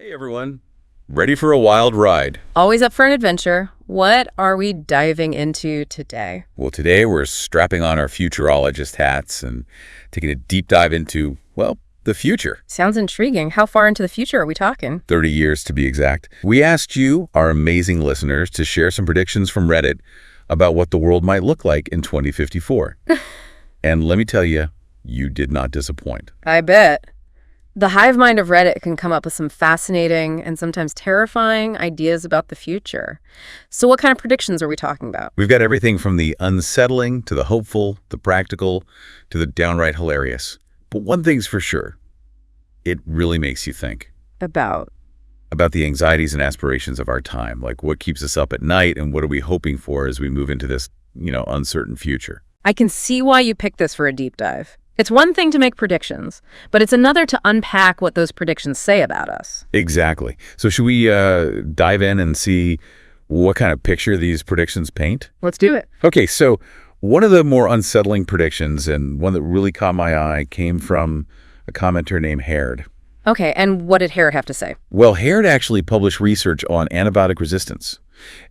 Hey everyone, ready for a wild ride? Always up for an adventure. What are we diving into today? Well, today we're strapping on our futurologist hats and taking a deep dive into, well, the future. Sounds intriguing. How far into the future are we talking? 30 years to be exact. We asked you, our amazing listeners, to share some predictions from Reddit about what the world might look like in 2054. And let me tell you, you did not disappoint. I bet. The hive mind of Reddit can come up with some fascinating and sometimes terrifying ideas about the future. So what kind of predictions are we talking about? We've got everything from the unsettling to the hopeful, the practical, to the downright hilarious. But one thing's for sure, it really makes you think. About About the anxieties and aspirations of our time, like what keeps us up at night and what are we hoping for as we move into this, uncertain future. I can see why you picked this for a deep dive. It's one thing to make predictions, but it's another to unpack what those predictions say about us. Exactly. So should we dive in and see what kind of picture these predictions paint? Let's do it. Okay, so one of the more unsettling predictions and one that really caught my eye came from a commenter named Hared. Okay, and what did Harrod have to say? Well, Hared actually published research on antibiotic resistance,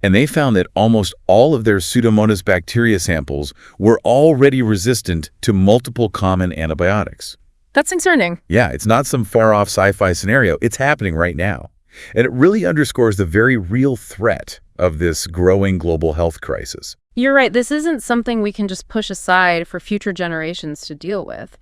and they found that almost all of their Pseudomonas bacteria samples were already resistant to multiple common antibiotics. That's concerning. Yeah, it's not some far-off sci-fi scenario. It's happening right now. And it really underscores the very real threat of this growing global health crisis. You're right. This isn't something we can just push aside for future generations to deal with.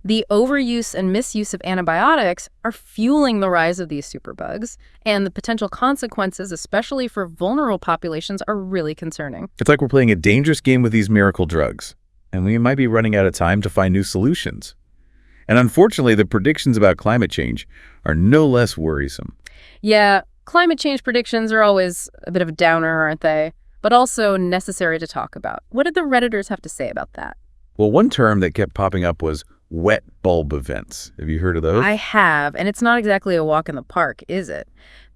The overuse and misuse of antibiotics are fueling the rise of these superbugs, and the potential consequences, especially for vulnerable populations, are really concerning. It's like we're playing a dangerous game with these miracle drugs, and we might be running out of time to find new solutions. And unfortunately, the predictions about climate change are no less worrisome. Yeah, climate change predictions are always a bit of a downer, aren't they? But also necessary to talk about. What did the Redditors have to say about that? Well, one term that kept popping up was wet bulb events. Have you heard of those? I have, and it's not exactly a walk in the park, is it?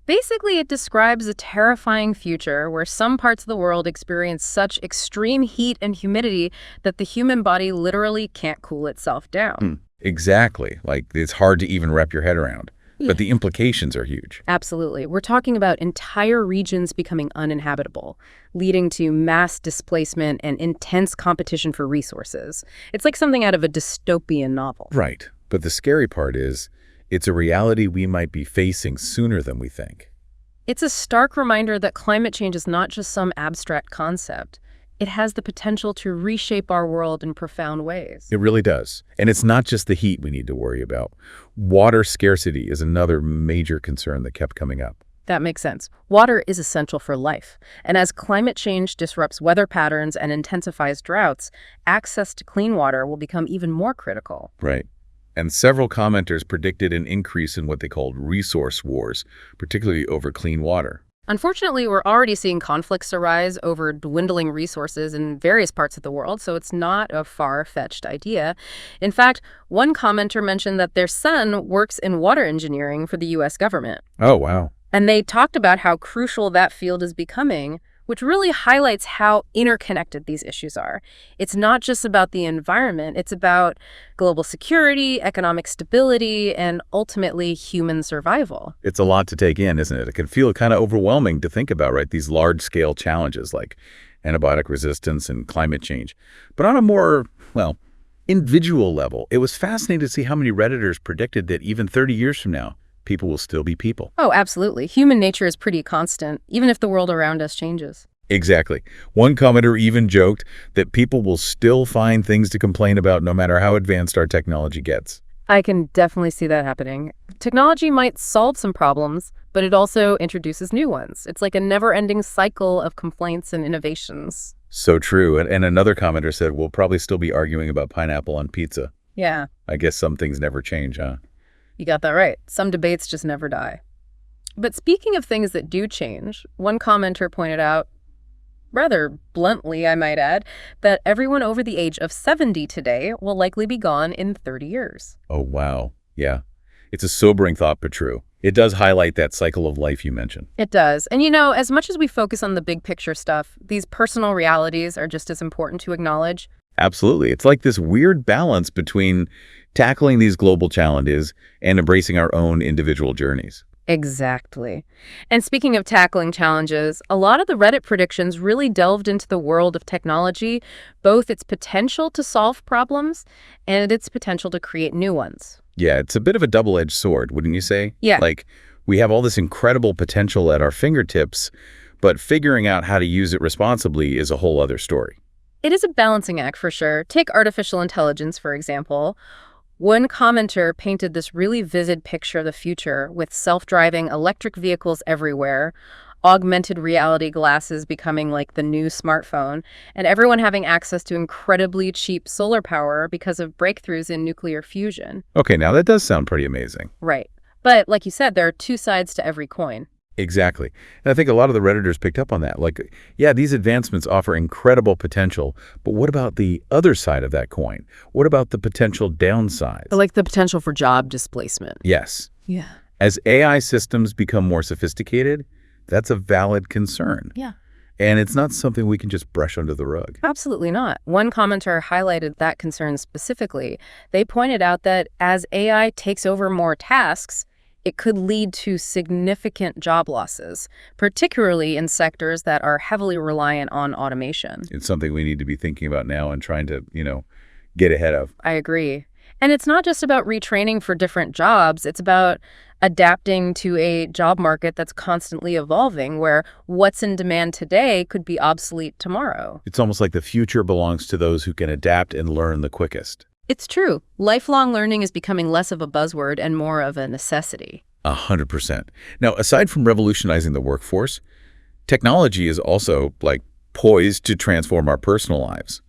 Basically, it describes a terrifying future where some parts of the world experience such extreme heat and humidity that the human body literally can't cool itself down. Exactly. Like, it's hard to even wrap your head around. But the implications are huge. Absolutely. We're talking about entire regions becoming uninhabitable, leading to mass displacement and intense competition for resources. It's like something out of a dystopian novel. Right. But the scary part is, it's a reality we might be facing sooner than we think. It's a stark reminder that climate change is not just some abstract concept. It has the potential to reshape our world in profound ways. It really does. And it's not just the heat we need to worry about. Water scarcity is another major concern that kept coming up. That makes sense. Water is essential for life. And as climate change disrupts weather patterns and intensifies droughts, access to clean water will become even more critical. Right. And several commenters predicted an increase in what they called resource wars, particularly over clean water. Unfortunately, we're already seeing conflicts arise over dwindling resources in various parts of the world, so it's not a far-fetched idea. In fact, one commenter mentioned that their son works in water engineering for the U.S. government. Oh, wow. And they talked about how crucial that field is becoming, which really highlights how interconnected these issues are. It's not just about the environment, it's about global security, economic stability, and ultimately human survival. It's a lot to take in, isn't it? It can feel kind of overwhelming to think about, right? These large-scale challenges like antibiotic resistance and climate change. But on a more, individual level, it was fascinating to see how many Redditors predicted that even 30 years from now, people will still be people. Oh, absolutely. Human nature is pretty constant, even if the world around us changes. Exactly. One commenter even joked that people will still find things to complain about no matter how advanced our technology gets. I can definitely see that happening. Technology might solve some problems, but it also introduces new ones. It's like a never-ending cycle of complaints and innovations. So true. And another commenter said, we'll probably still be arguing about pineapple on pizza. Yeah. I guess some things never change, huh? You got that right. Some debates just never die. But speaking of things that do change, one commenter pointed out, rather bluntly I might add, that everyone over the age of 70 today will likely be gone in 30 years. Oh, wow. Yeah. It's a sobering thought, but true. It does highlight that cycle of life you mentioned. It does. And as much as we focus on the big picture stuff, these personal realities are just as important to acknowledge. Absolutely. It's like this weird balance between tackling these global challenges and embracing our own individual journeys. Exactly. And speaking of tackling challenges, a lot of the Reddit predictions really delved into the world of technology, both its potential to solve problems and its potential to create new ones. Yeah, it's a bit of a double-edged sword, wouldn't you say? Yeah. Like, we have all this incredible potential at our fingertips, but figuring out how to use it responsibly is a whole other story. It is a balancing act for sure. Take artificial intelligence, for example. One commenter painted this really vivid picture of the future with self-driving electric vehicles everywhere, augmented reality glasses becoming like the new smartphone, and everyone having access to incredibly cheap solar power because of breakthroughs in nuclear fusion. Okay, now that does sound pretty amazing. Right. But like you said, there are two sides to every coin. Exactly. And I think a lot of the Redditors picked up on that. Like, yeah, these advancements offer incredible potential, but what about the other side of that coin? What about the potential downsides? Like the potential for job displacement. Yes. Yeah. As AI systems become more sophisticated, that's a valid concern. Yeah. And it's not something we can just brush under the rug. Absolutely not. One commenter highlighted that concern specifically. They pointed out that as AI takes over more tasks, it could lead to significant job losses, particularly in sectors that are heavily reliant on automation. It's something we need to be thinking about now and trying to, get ahead of. I agree. And it's not just about retraining for different jobs. It's about adapting to a job market that's constantly evolving, where what's in demand today could be obsolete tomorrow. It's almost like the future belongs to those who can adapt and learn the quickest. It's true. Lifelong learning is becoming less of a buzzword and more of a necessity. 100%. Now, aside from revolutionizing the workforce, technology is also, poised to transform our personal lives.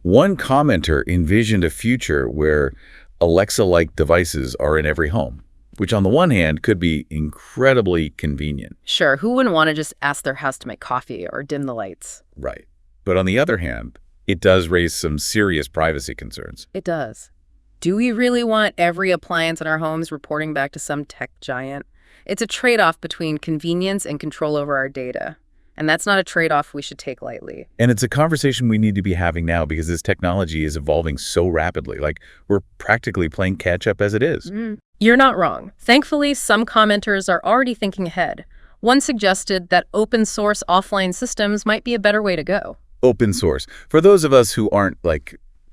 One commenter envisioned a future where Alexa-like devices are in every home, which on the one hand could be incredibly convenient. Sure, who wouldn't want to just ask their house to make coffee or dim the lights? Right. But on the other hand, it does raise some serious privacy concerns. It does. Do we really want every appliance in our homes reporting back to some tech giant? It's a trade-off between convenience and control over our data. And that's not a trade-off we should take lightly. And it's a conversation we need to be having now because this technology is evolving so rapidly. We're practically playing catch-up as it is. You're not wrong. Thankfully, some commenters are already thinking ahead. One suggested that open-source offline systems might be a better way to go. Open source. For those of us who aren't,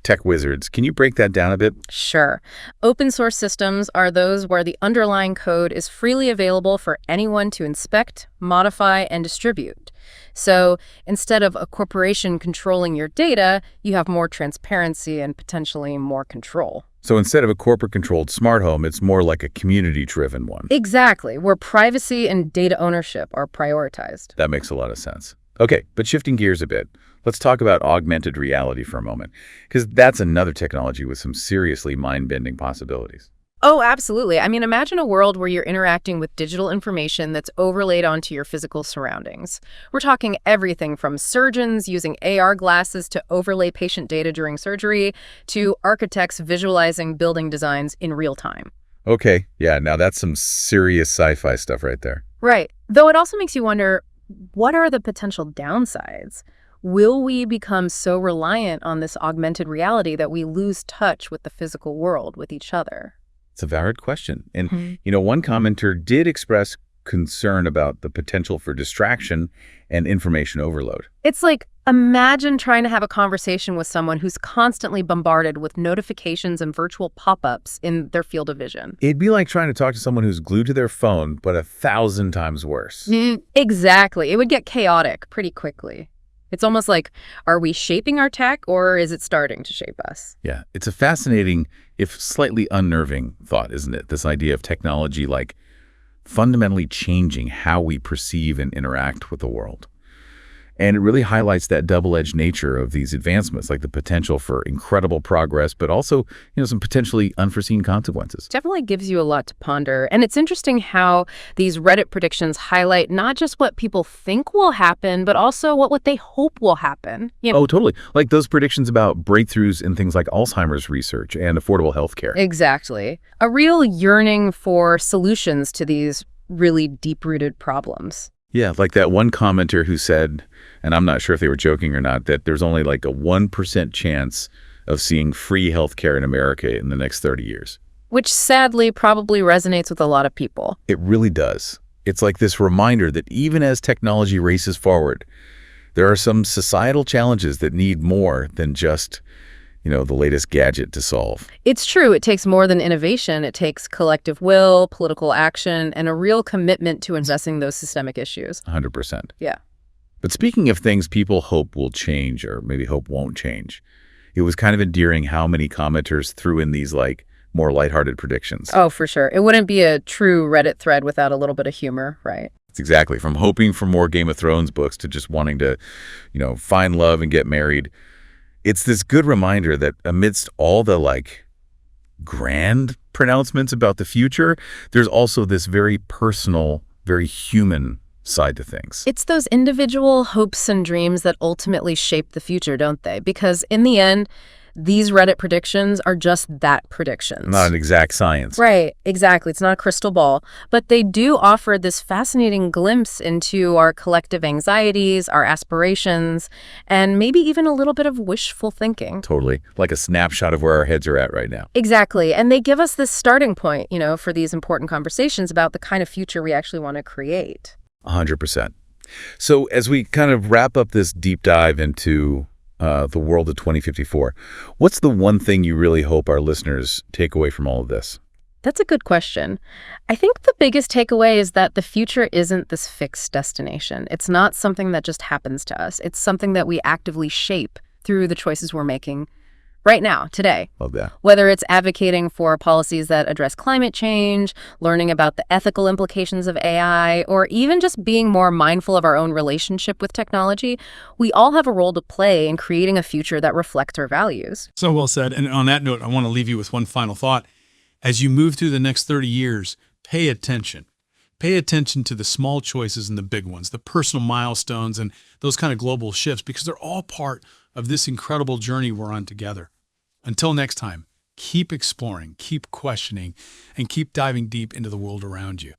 tech wizards, can you break that down a bit? Sure. Open source systems are those where the underlying code is freely available for anyone to inspect, modify, and distribute. So instead of a corporation controlling your data, you have more transparency and potentially more control. So instead of a corporate-controlled smart home, it's more like a community-driven one. Exactly, where privacy and data ownership are prioritized. That makes a lot of sense. Okay, but shifting gears a bit, let's talk about augmented reality for a moment, because that's another technology with some seriously mind-bending possibilities. Oh, absolutely. I mean, imagine a world where you're interacting with digital information that's overlaid onto your physical surroundings. We're talking everything from surgeons using AR glasses to overlay patient data during surgery, to architects visualizing building designs in real time. Okay, yeah, now that's some serious sci-fi stuff right there. Right. Though it also makes you wonder, what are the potential downsides? Will we become so reliant on this augmented reality that we lose touch with the physical world, with each other? It's a valid question. And, one commenter did express concern about the potential for distraction and information overload. It's like, imagine trying to have a conversation with someone who's constantly bombarded with notifications and virtual pop-ups in their field of vision. It'd be like trying to talk to someone who's glued to their phone, but 1,000 times worse. Exactly. It would get chaotic pretty quickly. It's almost like, are we shaping our tech or is it starting to shape us? Yeah, it's a fascinating, if slightly unnerving thought, isn't it? This idea of technology fundamentally changing how we perceive and interact with the world. And it really highlights that double-edged nature of these advancements, like the potential for incredible progress, but also, some potentially unforeseen consequences. Definitely gives you a lot to ponder. And it's interesting how these Reddit predictions highlight not just what people think will happen, but also what they hope will happen. Oh, totally. Like those predictions about breakthroughs in things like Alzheimer's research and affordable healthcare. Exactly. A real yearning for solutions to these really deep-rooted problems. Yeah, like that one commenter who said, and I'm not sure if they were joking or not, that there's only a 1% chance of seeing free healthcare in America in the next 30 years. which sadly probably resonates with a lot of people. It really does. It's like this reminder that even as technology races forward, there are some societal challenges that need more than just, the latest gadget to solve. It's true, it takes more than innovation. It takes collective will, political action, and a real commitment to addressing those systemic issues. 100%. Yeah. But speaking of things people hope will change or maybe hope won't change, it was kind of endearing how many commenters threw in these more lighthearted predictions. Oh, for sure. It wouldn't be a true Reddit thread without a little bit of humor, right? It's exactly from hoping for more Game of Thrones books to just wanting to, find love and get married. It's this good reminder that amidst all the grand pronouncements about the future, there's also this very personal, very human side to things. It's those individual hopes and dreams that ultimately shape the future, don't they? Because in the end, these Reddit predictions are just that, predictions. Not an exact science. Right, exactly. It's not a crystal ball. But they do offer this fascinating glimpse into our collective anxieties, our aspirations, and maybe even a little bit of wishful thinking. Totally. Like a snapshot of where our heads are at right now. Exactly. And they give us this starting point, for these important conversations about the kind of future we actually want to create. 100%. So as we kind of wrap up this deep dive into the world of 2054, what's the one thing you really hope our listeners take away from all of this? That's a good question. I think the biggest takeaway is that the future isn't this fixed destination. It's not something that just happens to us. It's something that we actively shape through the choices we're making right now, today. Love that. Whether it's advocating for policies that address climate change, learning about the ethical implications of AI, or even just being more mindful of our own relationship with technology, we all have a role to play in creating a future that reflects our values. So well said. And on that note, I want to leave you with one final thought. As you move through the next 30 years, pay attention. Pay attention to the small choices and the big ones, the personal milestones and those kind of global shifts, because they're all part of this incredible journey we're on together. Until next time, keep exploring, keep questioning, and keep diving deep into the world around you.